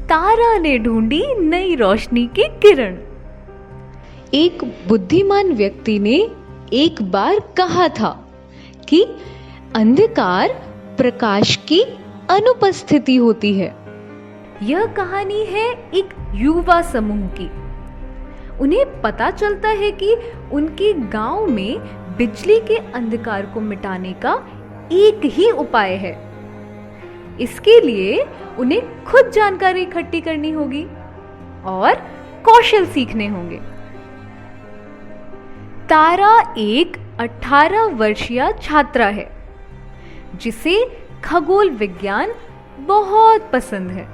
तारा ने ढूंढी नई रोशनी की किरण। एक बुद्धिमान व्यक्ति ने एक बार कहा था कि अंधकार प्रकाश की अनुपस्थिति होती है। यह कहानी है एक युवा समूह की। उन्हें पता चलता है कि उनके गांव में बिजली के अंधकार को मिटाने का एक ही उपाय है। इसके लिए उन्हें खुद जानकारी इकट्ठी करनी होगी और कौशल सीखने होंगे। तारा एक 18 वर्षीय छात्रा है जिसे खगोल विज्ञान बहुत पसंद है।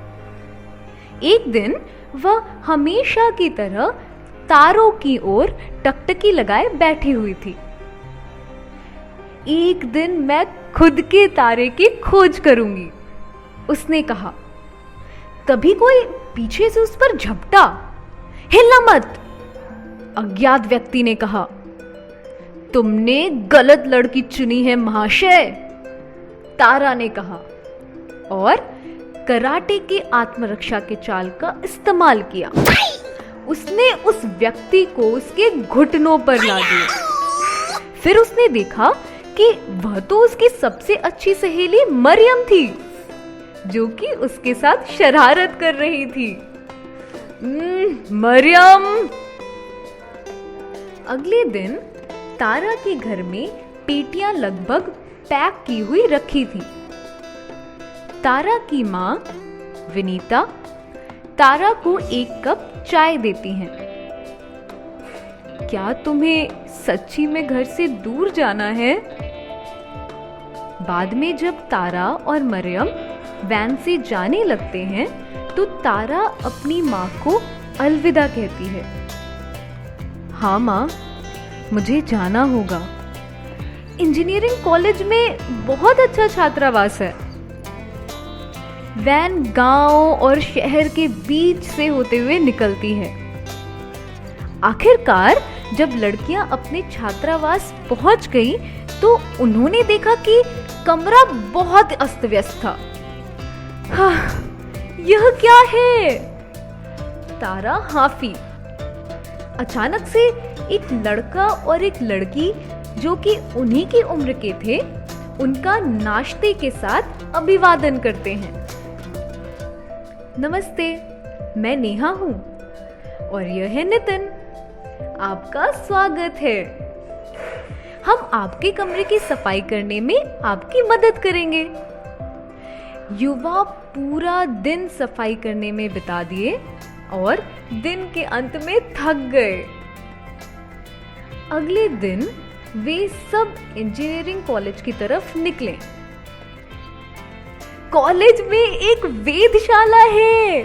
एक दिन वह हमेशा की तरह तारों की ओर टकटकी लगाए बैठी हुई थी। एक दिन मैं खुद के तारे की खोज करूंगी, उसने कहा। तभी कोई पीछे से उस पर झपटा। हिलना मत, अज्ञात व्यक्ति ने कहा। तुमने गलत लड़की चुनी है महाशय, तारा ने कहा और कराटे के आत्मरक्षा के चाल का इस्तेमाल किया। उसने उस व्यक्ति को उसके घुटनों पर ला दिया। फिर उसने देखा कि वह तो उसकी सबसे अच्छी सहेली मरियम थी, जो कि उसके साथ शरारत कर रही थी। मरियम। अगले दिन तारा के घर में पेटियां लगभग पैक की हुई रखी थी। तारा की माँ विनीता तारा को एक कप चाय देती हैं। क्या तुम्हें सच्ची में घर से दूर जाना है? बाद में जब तारा और मरियम वैन से जाने लगते हैं तो तारा अपनी माँ को अलविदा कहती है। हाँ माँ, मुझे जाना होगा। इंजीनियरिंग कॉलेज में बहुत अच्छा छात्रावास है। वैन गांव और शहर के बीच से होते हुए निकलती है। आखिरकार जब लड़कियां अपने छात्रावास पहुंच गईं, तो उन्होंने देखा कि कमरा बहुत अस्त व्यस्त था। यह क्या है? तारा हाफी। अचानक से एक लड़का और एक लड़की, जो कि उन्हीं की उम्र के थे, उनका नाश्ते के साथ अभिवादन करते हैं। नमस्ते, मैं नेहा हूं और यह है नितिन। आपका स्वागत है। हम आपके कमरे की सफाई करने में आपकी मदद करेंगे। युवा पूरा दिन सफाई करने में बिता दिए और दिन के अंत में थक गए। अगले दिन वे सब इंजीनियरिंग कॉलेज की तरफ निकले। कॉलेज में एक वेधशाला है।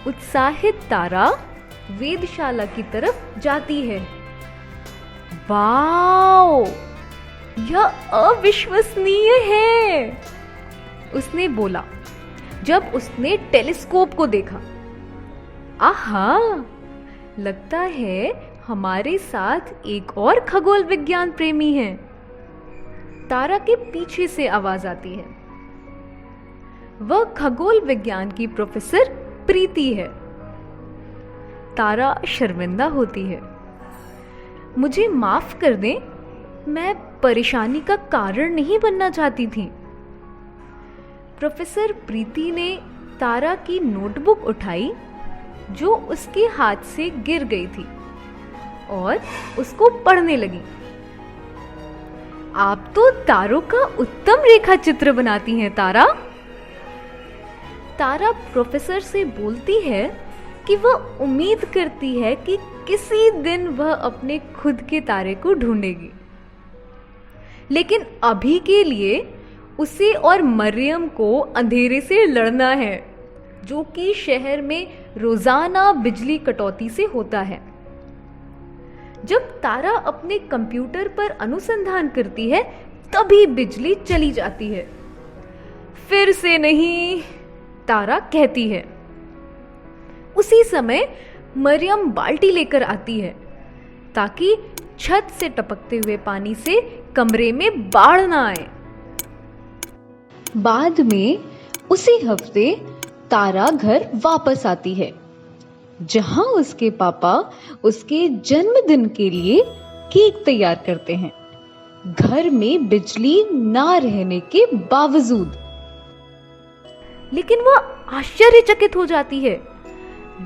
उत्साहित तारा वेधशाला की तरफ जाती है। वाओ, यह अविश्वसनीय है, उसने बोला जब उसने टेलीस्कोप को देखा। आहा, लगता है हमारे साथ एक और खगोल विज्ञान प्रेमी है। तारा के पीछे से आवाज आती है। वह खगोल विज्ञान की प्रोफेसर प्रीति है। तारा शर्मिंदा होती है। मुझे माफ कर दें, मैं परेशानी का कारण नहीं बनना चाहती थी। प्रोफेसर प्रीति ने तारा की नोटबुक उठाई, जो उसके हाथ से गिर गई थी, और उसको पढ़ने लगी। आप तो तारों का उत्तम रेखा चित्र बनाती हैं तारा। तारा प्रोफेसर से बोलती है कि वह उम्मीद करती है कि किसी दिन वह अपने खुद के तारे को ढूंढेगी, लेकिन अभी के लिए उसे और मरियम को अंधेरे से लड़ना है, जो कि शहर में रोजाना बिजली कटौती से होता है। जब तारा अपने कंप्यूटर पर अनुसंधान करती है, तभी बिजली चली जाती है। फिर से नहीं, तारा कहती है। उसी समय मरियम बाल्टी लेकर आती है ताकि छत से टपकते हुए पानी से कमरे में बाढ़ ना आए। बाद में उसी हफ्ते तारा घर वापस आती है, जहां उसके पापा उसके जन्मदिन के लिए केक तैयार करते हैं, घर में बिजली ना रहने के बावजूद। लेकिन वह आश्चर्यचकित हो जाती है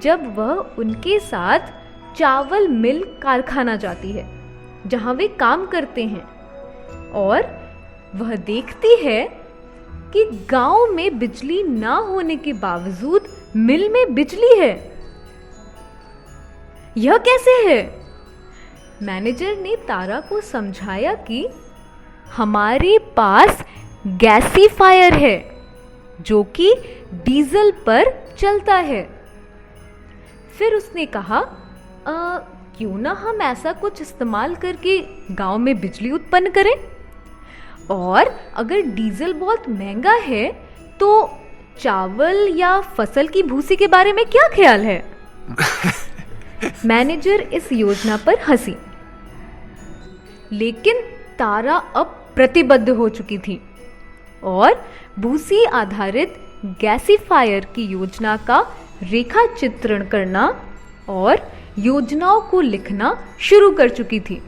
जब वह उनके साथ चावल मिल कारखाना जाती है, जहां वे काम करते हैं, और वह देखती है कि गांव में बिजली ना होने के बावजूद मिल में बिजली है। यह कैसे है? मैनेजर ने तारा को समझाया कि हमारे पास गैसीफायर है जो कि डीजल पर चलता है। फिर उसने कहा, क्यों ना हम ऐसा कुछ इस्तेमाल करके गांव में बिजली उत्पन्न करें, और अगर डीजल बहुत महंगा है तो चावल या फसल की भूसी के बारे में क्या ख्याल है? मैनेजर इस योजना पर हंसी, लेकिन तारा अब प्रतिबद्ध हो चुकी थी और भूसी आधारित गैसीफायर की योजना का रेखा चित्रण करना और योजनाओं को लिखना शुरू कर चुकी थी।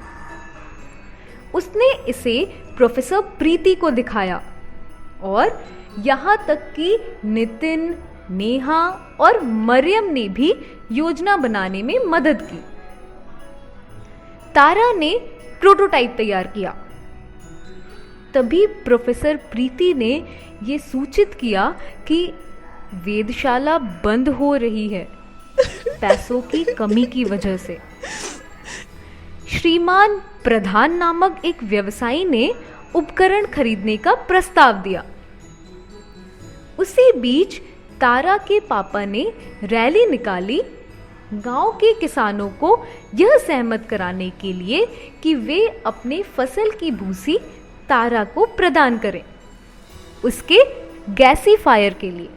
उसने इसे प्रोफेसर प्रीति को दिखाया और यहाँ तक कि नितिन, नेहा और मरियम ने भी योजना बनाने में मदद की। तारा ने प्रोटोटाइप तैयार किया। तभी प्रोफेसर प्रीति ने ये सूचित किया कि वेधशाला बंद हो रही है पैसों की कमी की वजह से। श्रीमान प्रधान नामक एक व्यवसायी ने उपकरण खरीदने का प्रस्ताव दिया। उसी बीच तारा के पापा ने रैली निकाली गांव के किसानों को यह सहमत कराने के लिए कि वे अपने फसल की भूसी तारा को प्रदान करें उसके गैसीफायर के लिए।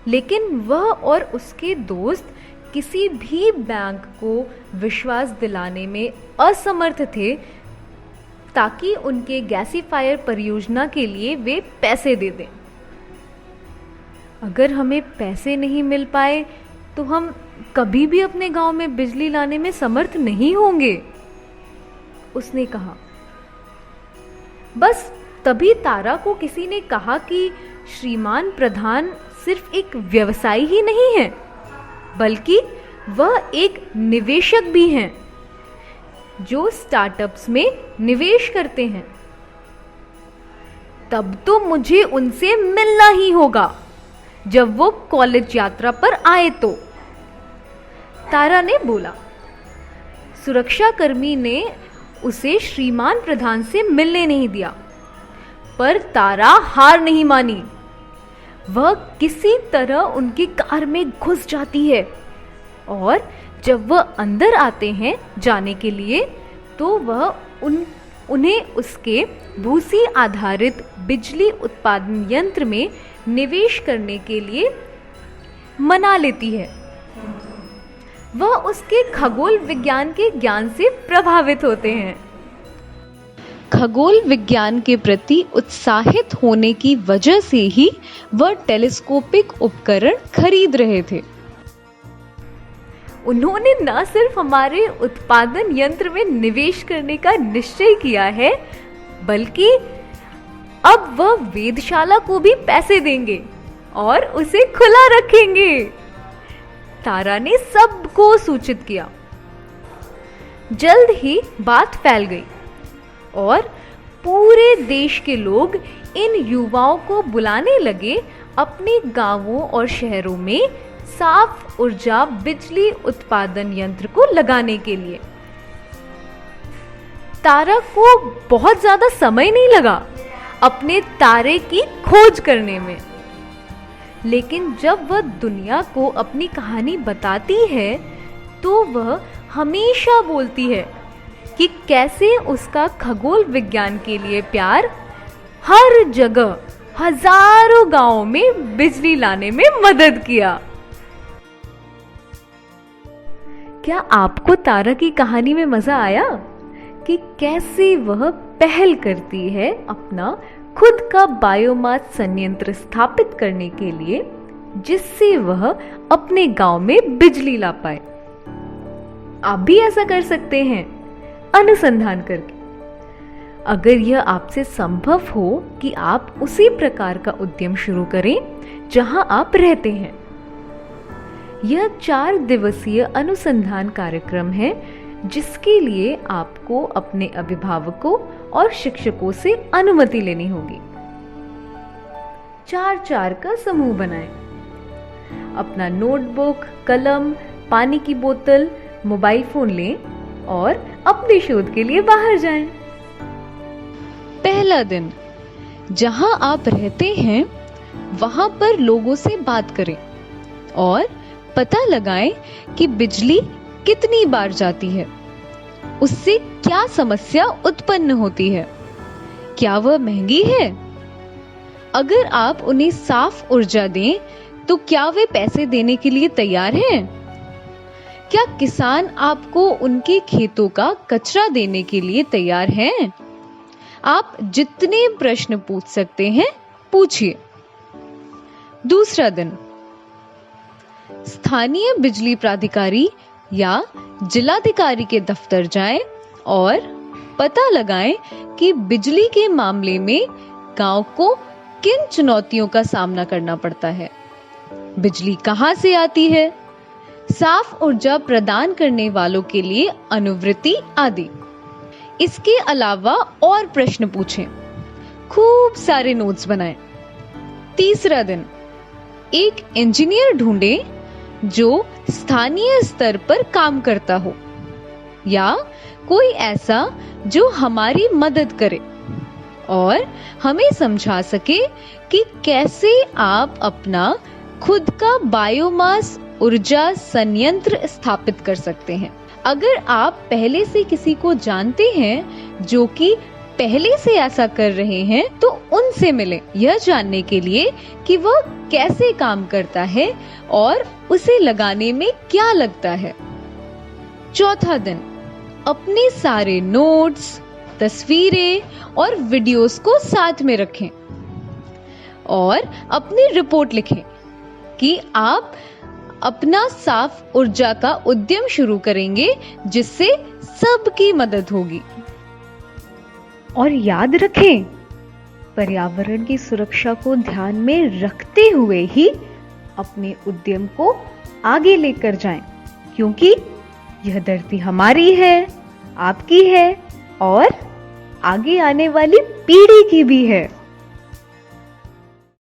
लेकिन वह और उसके दोस्त किसी भी बैंक को विश्वास दिलाने में असमर्थ थे ताकि उनके गैसीफायर परियोजना के लिए वे पैसे दे दें। अगर हमें पैसे नहीं मिल पाए तो हम कभी भी अपने गांव में बिजली लाने में समर्थ नहीं होंगे, उसने कहा। बस तभी तारा को किसी ने कहा कि श्रीमान प्रधान सिर्फ एक व्यवसायी ही नहीं है, बल्कि वह एक निवेशक भी हैं जो स्टार्टअप्स में निवेश करते हैं। तब तो मुझे उनसे मिलना ही होगा जब वो कॉलेज यात्रा पर आए तो, तारा ने बोला। सुरक्षाकर्मी ने उसे श्रीमान प्रधान से मिलने नहीं दिया, पर तारा हार नहीं मानी। वह किसी तरह उनकी कार में घुस जाती है और जब वह अंदर आते हैं जाने के लिए तो वह उन्हें उसके भूसी आधारित बिजली उत्पादन यंत्र में निवेश करने के लिए मना लेती है। वह उसके खगोल विज्ञान के ज्ञान से प्रभावित होते हैं। खगोल विज्ञान के प्रति उत्साहित होने की वजह से ही वह टेलीस्कोपिक उपकरण खरीद रहे थे। उन्होंने न सिर्फ हमारे उत्पादन यंत्र में निवेश करने का निश्चय किया है, बल्कि अब वह वेधशाला को भी पैसे देंगे और उसे खुला रखेंगे, तारा ने सबको सूचित किया। जल्द ही बात फैल गई और पूरे देश के लोग इन युवाओं को बुलाने लगे अपने गांवों और शहरों में साफ ऊर्जा बिजली उत्पादन यंत्र को लगाने के लिए। तारा को बहुत ज्यादा समय नहीं लगा अपने तारे की खोज करने में, लेकिन जब वह दुनिया को अपनी कहानी बताती है तो वह हमेशा बोलती है कि कैसे उसका खगोल विज्ञान के लिए प्यार हर जगह हजारों गांवों में बिजली लाने में मदद किया। क्या आपको तारा की कहानी में मजा आया कि कैसे वह पहल करती है अपना खुद का बायोमास संयंत्र स्थापित करने के लिए, जिससे वह अपने गांव में बिजली ला पाए। आप भी ऐसा कर सकते हैं अनुसंधान करके। अगर यह आपसे संभव हो कि आप उसी प्रकार का उद्यम शुरू करें जहां आप रहते हैं। यह 4 दिवसीय अनुसंधान कार्यक्रम है जिसके लिए आपको अपने अभिभावकों और शिक्षकों से अनुमति लेनी होगी। 4-4 का समूह बनाएं। अपना नोटबुक, कलम, पानी की बोतल, मोबाइल फोन लें और अपने शोध के लिए बाहर जाएं। पहला दिन, जहां आप रहते हैं वहां पर लोगों से बात करें और पता लगाएं कि बिजली कितनी बार जाती है, उससे क्या समस्या उत्पन्न होती है, क्या वह महंगी है। अगर आप उन्हें साफ ऊर्जा दें तो क्या वे पैसे देने के लिए तैयार हैं? क्या किसान आपको उनके खेतों का कचरा देने के लिए तैयार हैं? आप जितने प्रश्न पूछ सकते हैं पूछिए। दूसरा दिन, स्थानीय बिजली प्राधिकारी या जिलाधिकारी के दफ्तर जाएं और पता लगाएं कि बिजली के मामले में गांव को किन चुनौतियों का सामना करना पड़ता है, बिजली कहां से आती है, साफ ऊर्जा प्रदान करने वालों के लिए अनुवृत्ति आदि। इसके अलावा और प्रश्न पूछें, खूब सारे नोट्स बनाएं। तीसरा दिन, एक इंजीनियर ढूंढें जो स्थानीय स्तर पर काम करता हो या कोई ऐसा जो हमारी मदद करे और हमें समझा सके कि कैसे आप अपना खुद का बायोमास ऊर्जा संयंत्र स्थापित कर सकते हैं। अगर आप पहले से किसी को जानते हैं जो कि पहले से ऐसा कर रहे हैं तो उनसे मिलें, यह जानने के लिए कि वह कैसे काम करता है और उसे लगाने में क्या लगता है। चौथा दिन, अपने सारे नोट्स, तस्वीरें और वीडियोस को साथ में रखें और अपनी रिपोर्ट लिखें कि आप अपना साफ ऊर्जा का उद्यम शुरू करेंगे जिससे सबकी मदद होगी। और याद रखें, पर्यावरण की सुरक्षा को ध्यान में रखते हुए ही अपने उद्यम को आगे लेकर जाएं, क्योंकि यह धरती हमारी है, आपकी है और आगे आने वाली पीढ़ी की भी है।